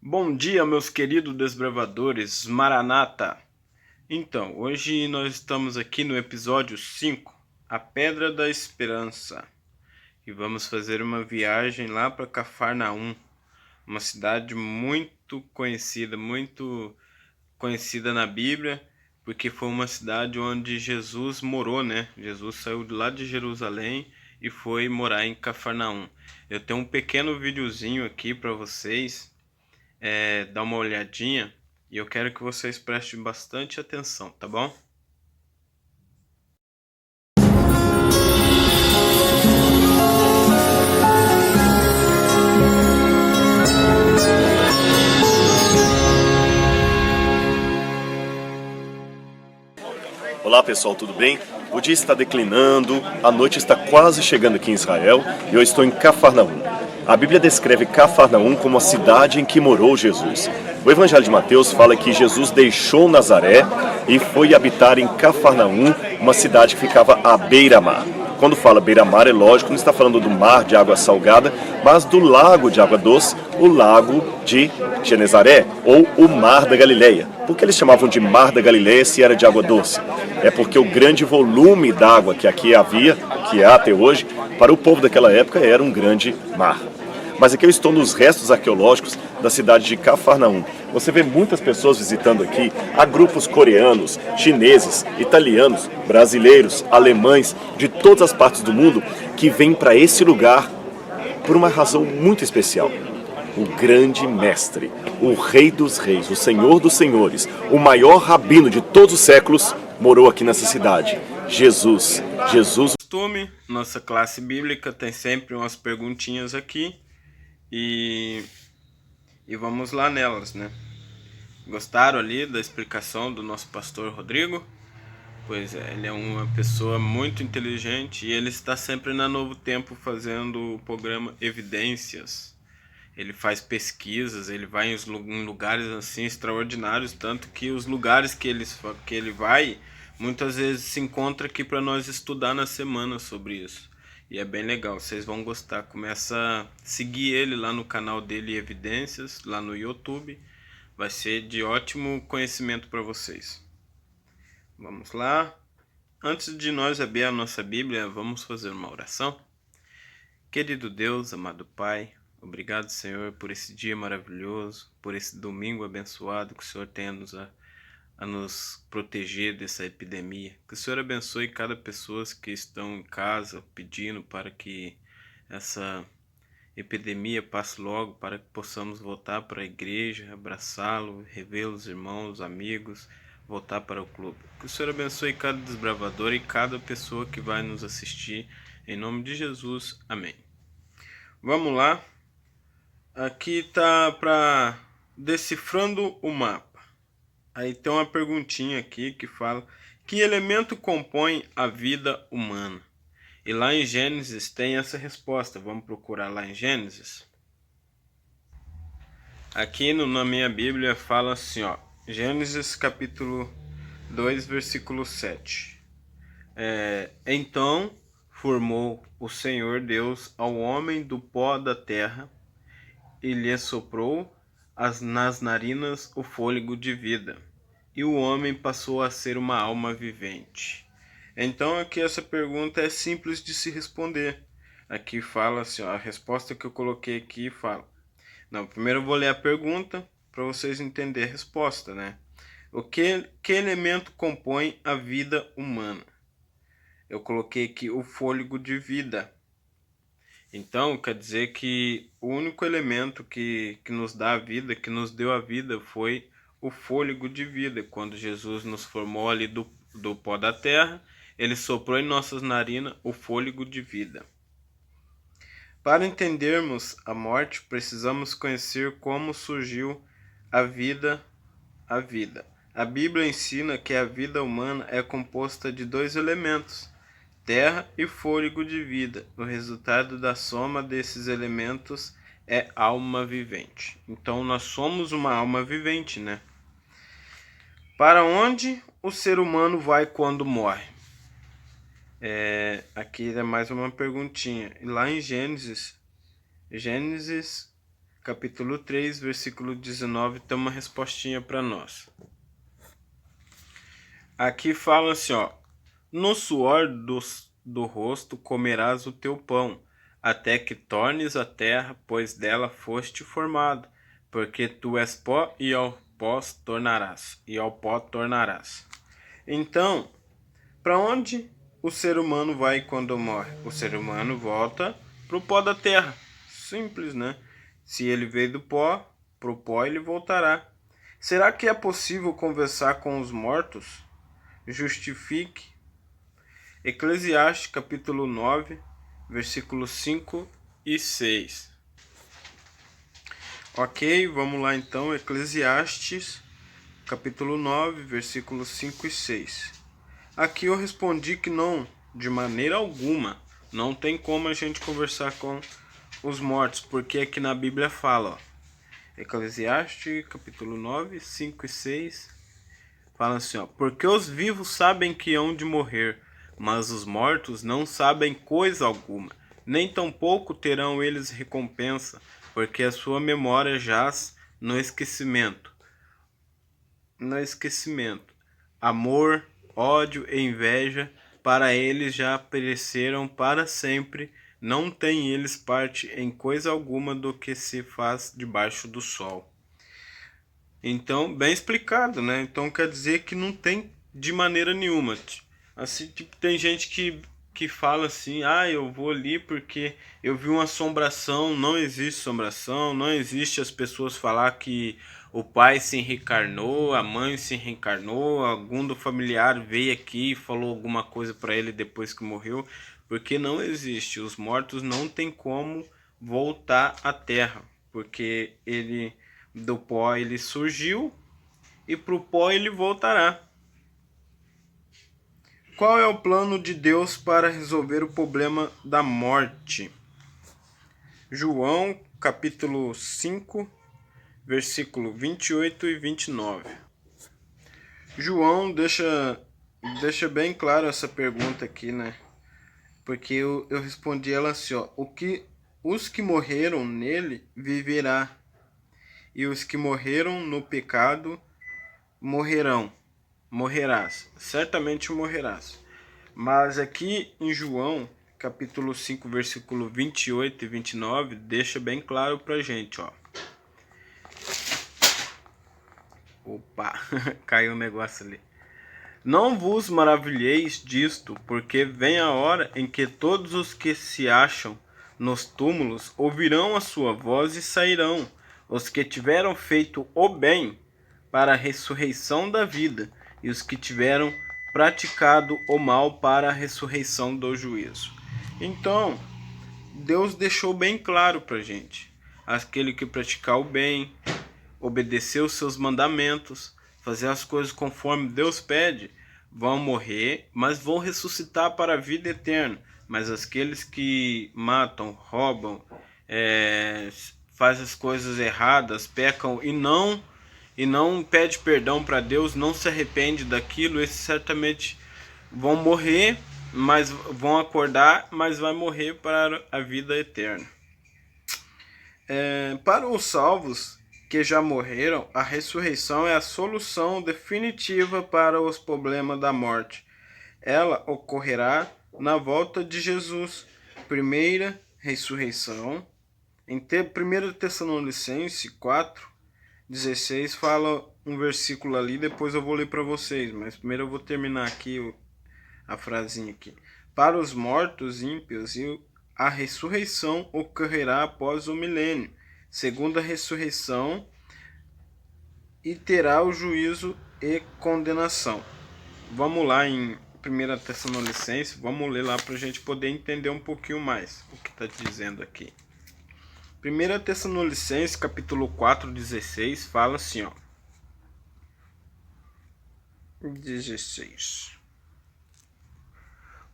Bom dia, meus queridos desbravadores, Maranata! Então, hoje nós estamos aqui no episódio 5, A Pedra da Esperança, e vamos fazer uma viagem lá para Cafarnaum, uma cidade muito conhecida na Bíblia, porque foi uma cidade onde Jesus morou, né? Jesus saiu de lá de Jerusalém e foi morar em Cafarnaum. Eu tenho um pequeno videozinho aqui para vocês dar uma olhadinha e eu quero que vocês prestem bastante atenção, tá bom? Olá pessoal, tudo bem? O dia está declinando, a noite está quase chegando aqui em Israel e eu estou em Cafarnaum. A Bíblia descreve Cafarnaum como a cidade em que morou Jesus. O Evangelho de Mateus fala que Jesus deixou Nazaré e foi habitar em Cafarnaum, uma cidade que ficava à beira-mar. Quando fala beira-mar, é lógico, não está falando do mar de água salgada, mas do lago de água doce, o lago de Genezaré, ou o Mar da Galileia. Por que eles chamavam de Mar da Galileia se era de água doce? É porque o grande volume d'água que aqui havia, que há até hoje, para o povo daquela época era um grande mar. Mas aqui eu estou nos restos arqueológicos da cidade de Cafarnaum. Você vê muitas pessoas visitando aqui. Há grupos coreanos, chineses, italianos, brasileiros, alemães, de todas as partes do mundo que vêm para esse lugar por uma razão muito especial. O grande mestre, o rei dos reis, o senhor dos senhores, o maior rabino de todos os séculos, morou aqui nessa cidade. Jesus. Costume, nossa classe bíblica tem sempre umas perguntinhas aqui e vamos lá nelas, né? Gostaram ali da explicação do nosso pastor Rodrigo? Pois é, ele é uma pessoa muito inteligente e ele está sempre na Novo Tempo fazendo o programa Evidências. Ele faz pesquisas, ele vai em lugares assim extraordinários, tanto que os lugares que ele vai, muitas vezes se encontra aqui para nós estudar na semana sobre isso. E é bem legal, vocês vão gostar. Começa a seguir ele lá no canal dele Evidências, lá no YouTube. Vai ser de ótimo conhecimento para vocês. Vamos lá. Antes de nós abrir a nossa Bíblia, vamos fazer uma oração. Querido Deus, amado Pai, obrigado, Senhor, por esse dia maravilhoso, por esse domingo abençoado que o Senhor tem a nos proteger dessa epidemia. Que o Senhor abençoe cada pessoa que estão em casa pedindo para que essa epidemia passe logo, para que possamos voltar para a igreja, abraçá-lo, rever os irmãos, amigos, voltar para o clube. Que o Senhor abençoe cada desbravador e cada pessoa que vai nos assistir. Em nome de Jesus, amém. Vamos lá. Aqui tá para decifrando o mapa. Aí tem uma perguntinha aqui que fala: que elemento compõe a vida humana? E lá em Gênesis tem essa resposta. Vamos procurar lá em Gênesis. Aqui na minha Bíblia fala assim, ó. Gênesis capítulo 2, versículo 7. Então formou o Senhor Deus ao homem do pó da terra e lhe soprou nas narinas o fôlego de vida, e o homem passou a ser uma alma vivente. Então aqui essa pergunta é simples de se responder. Aqui fala assim, ó, a resposta que eu coloquei aqui fala. Não, primeiro eu vou ler a pergunta para vocês entenderem a resposta, né? Que elemento compõe a vida humana? Eu coloquei aqui o fôlego de vida. Então, quer dizer que o único elemento que nos dá a vida, que nos deu a vida, foi o fôlego de vida. Quando Jesus nos formou ali do pó da terra, ele soprou em nossas narinas o fôlego de vida. Para entendermos a morte, precisamos conhecer como surgiu a vida. A Bíblia ensina que a vida humana é composta de dois elementos: terra e fôlego de vida. O resultado da soma desses elementos é alma vivente. Então nós somos uma alma vivente, né? Para onde o ser humano vai quando morre? Aqui é mais uma perguntinha. Lá em Gênesis capítulo 3, versículo 19, tem uma respostinha para nós. Aqui fala assim, ó: no suor do rosto comerás o teu pão, até que tornes a terra, pois dela foste formado, porque tu és pó e ao pó tornarás. Então, para onde o ser humano vai quando morre? O ser humano volta pro pó da terra. Simples, né? Se ele veio do pó, pro pó ele voltará. Será que é possível conversar com os mortos? Justifique. Eclesiastes capítulo 9, versículos 5 e 6. Ok, vamos lá então, Eclesiastes capítulo 9, versículos 5 e 6. Aqui eu respondi que não, de maneira alguma, não tem como a gente conversar com os mortos, porque aqui na Bíblia fala, ó, Eclesiastes capítulo 9, 5 e 6, fala assim, ó: porque os vivos sabem que hão de morrer, mas os mortos não sabem coisa alguma, nem tampouco terão eles recompensa, porque a sua memória jaz no esquecimento. Amor, ódio e inveja, para eles já pereceram para sempre, não têm eles parte em coisa alguma do que se faz debaixo do sol. Então, bem explicado, né? Então quer dizer que não tem de maneira nenhuma. Assim, tipo, tem gente que fala assim, eu vou ali porque eu vi uma assombração. Não existe assombração, não existe as pessoas falar que o pai se reencarnou, a mãe se reencarnou, algum do familiar veio aqui e falou alguma coisa para ele depois que morreu, porque não existe. Os mortos não tem como voltar à terra, porque do pó ele surgiu e pro pó ele voltará. Qual é o plano de Deus para resolver o problema da morte? João, capítulo 5, versículo 28 e 29. João deixa bem claro essa pergunta aqui, né? Porque eu respondi ela assim, ó: os que morreram nele viverá, e os que morreram no pecado morrerás, certamente morrerás. Mas aqui em João, capítulo 5, versículo 28 e 29, deixa bem claro pra gente, ó. Opa, caiu um negócio ali. Não vos maravilheis disto, porque vem a hora em que todos os que se acham nos túmulos ouvirão a sua voz e sairão, os que tiveram feito o bem para a ressurreição da vida, e os que tiveram praticado o mal para a ressurreição do juízo. Então, Deus deixou bem claro para a gente: aquele que praticar o bem, obedecer os seus mandamentos, fazer as coisas conforme Deus pede, vão morrer, mas vão ressuscitar para a vida eterna. Mas aqueles que matam, roubam, fazem as coisas erradas, pecam e não pede perdão para Deus, não se arrepende daquilo, esses certamente vão morrer, mas vão acordar, mas vai morrer para a vida eterna. Para os salvos que já morreram, a ressurreição é a solução definitiva para os problemas da morte. Ela ocorrerá na volta de Jesus. Primeira ressurreição. Em 1 Tessalonicenses 4:16 fala um versículo ali, depois eu vou ler para vocês, mas primeiro eu vou terminar aqui a frasinha aqui. Para os mortos ímpios, a ressurreição ocorrerá após o milênio, segunda ressurreição, e terá o juízo e condenação. Vamos lá em 1 Tessalonicenses, vamos ler lá para a gente poder entender um pouquinho mais o que está dizendo aqui. 1 Tessalonicenses, capítulo 4:16, fala assim, ó. 16.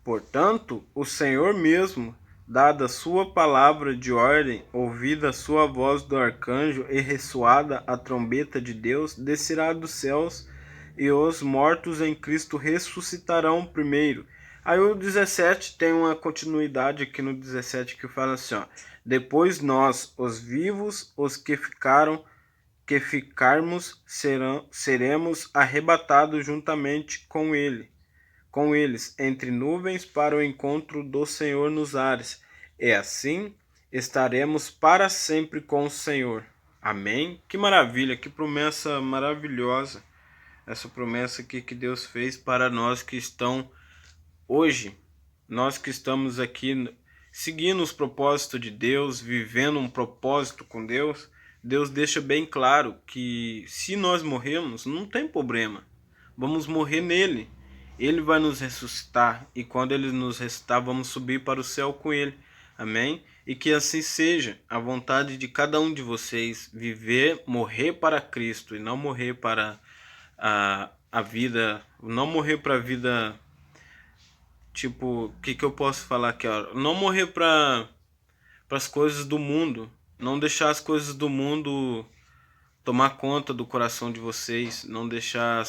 Portanto, o Senhor mesmo, dada a sua palavra de ordem, ouvida a sua voz do arcanjo e ressoada a trombeta de Deus, descerá dos céus, e os mortos em Cristo ressuscitarão primeiro. Aí o 17 tem uma continuidade aqui no 17 que fala assim, ó. Depois nós, os vivos, os que ficarmos, seremos arrebatados juntamente com eles, entre nuvens para o encontro do Senhor nos ares. E assim estaremos para sempre com o Senhor. Amém? Que maravilha, que promessa maravilhosa. Essa promessa que Deus fez para nós que estão hoje, nós que estamos aqui seguindo os propósitos de Deus, vivendo um propósito com Deus. Deus deixa bem claro que se nós morrermos, não tem problema. Vamos morrer nele. Ele vai nos ressuscitar e quando ele nos ressuscitar, vamos subir para o céu com ele. Amém? E que assim seja a vontade de cada um de vocês, viver, morrer para Cristo e não morrer para a vida, não morrer para a vida, tipo, o que eu posso falar aqui, ó? Não morrer para as coisas do mundo, não deixar as coisas do mundo tomar conta do coração de vocês, não deixar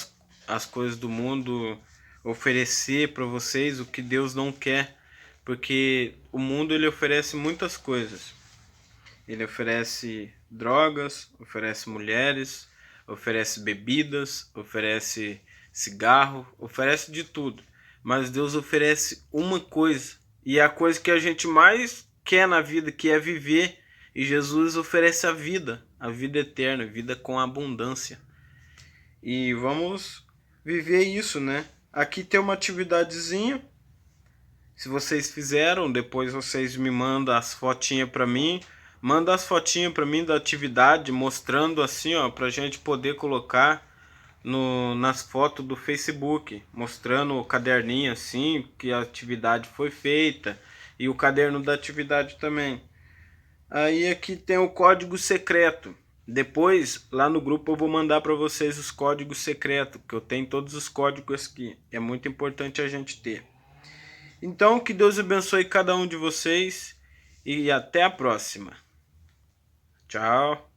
as coisas do mundo oferecer para vocês o que Deus não quer, porque o mundo ele oferece muitas coisas. Ele oferece drogas, oferece mulheres, oferece bebidas, oferece cigarro, oferece de tudo. Mas Deus oferece uma coisa, e é a coisa que a gente mais quer na vida, que é viver. E Jesus oferece a vida eterna, vida com abundância. E vamos viver isso, né? Aqui tem uma atividadezinha. Se vocês fizeram, depois vocês me mandam as fotinhas para mim. Manda as fotinhas para mim da atividade, mostrando assim, ó, pra gente poder colocar nas fotos do Facebook, mostrando o caderninho assim, que a atividade foi feita e o caderno da atividade também. Aí aqui tem o código secreto. Depois, lá no grupo eu vou mandar para vocês os códigos secretos, que eu tenho todos os códigos aqui. É muito importante a gente ter. Então, que Deus abençoe cada um de vocês e até a próxima. Tchau.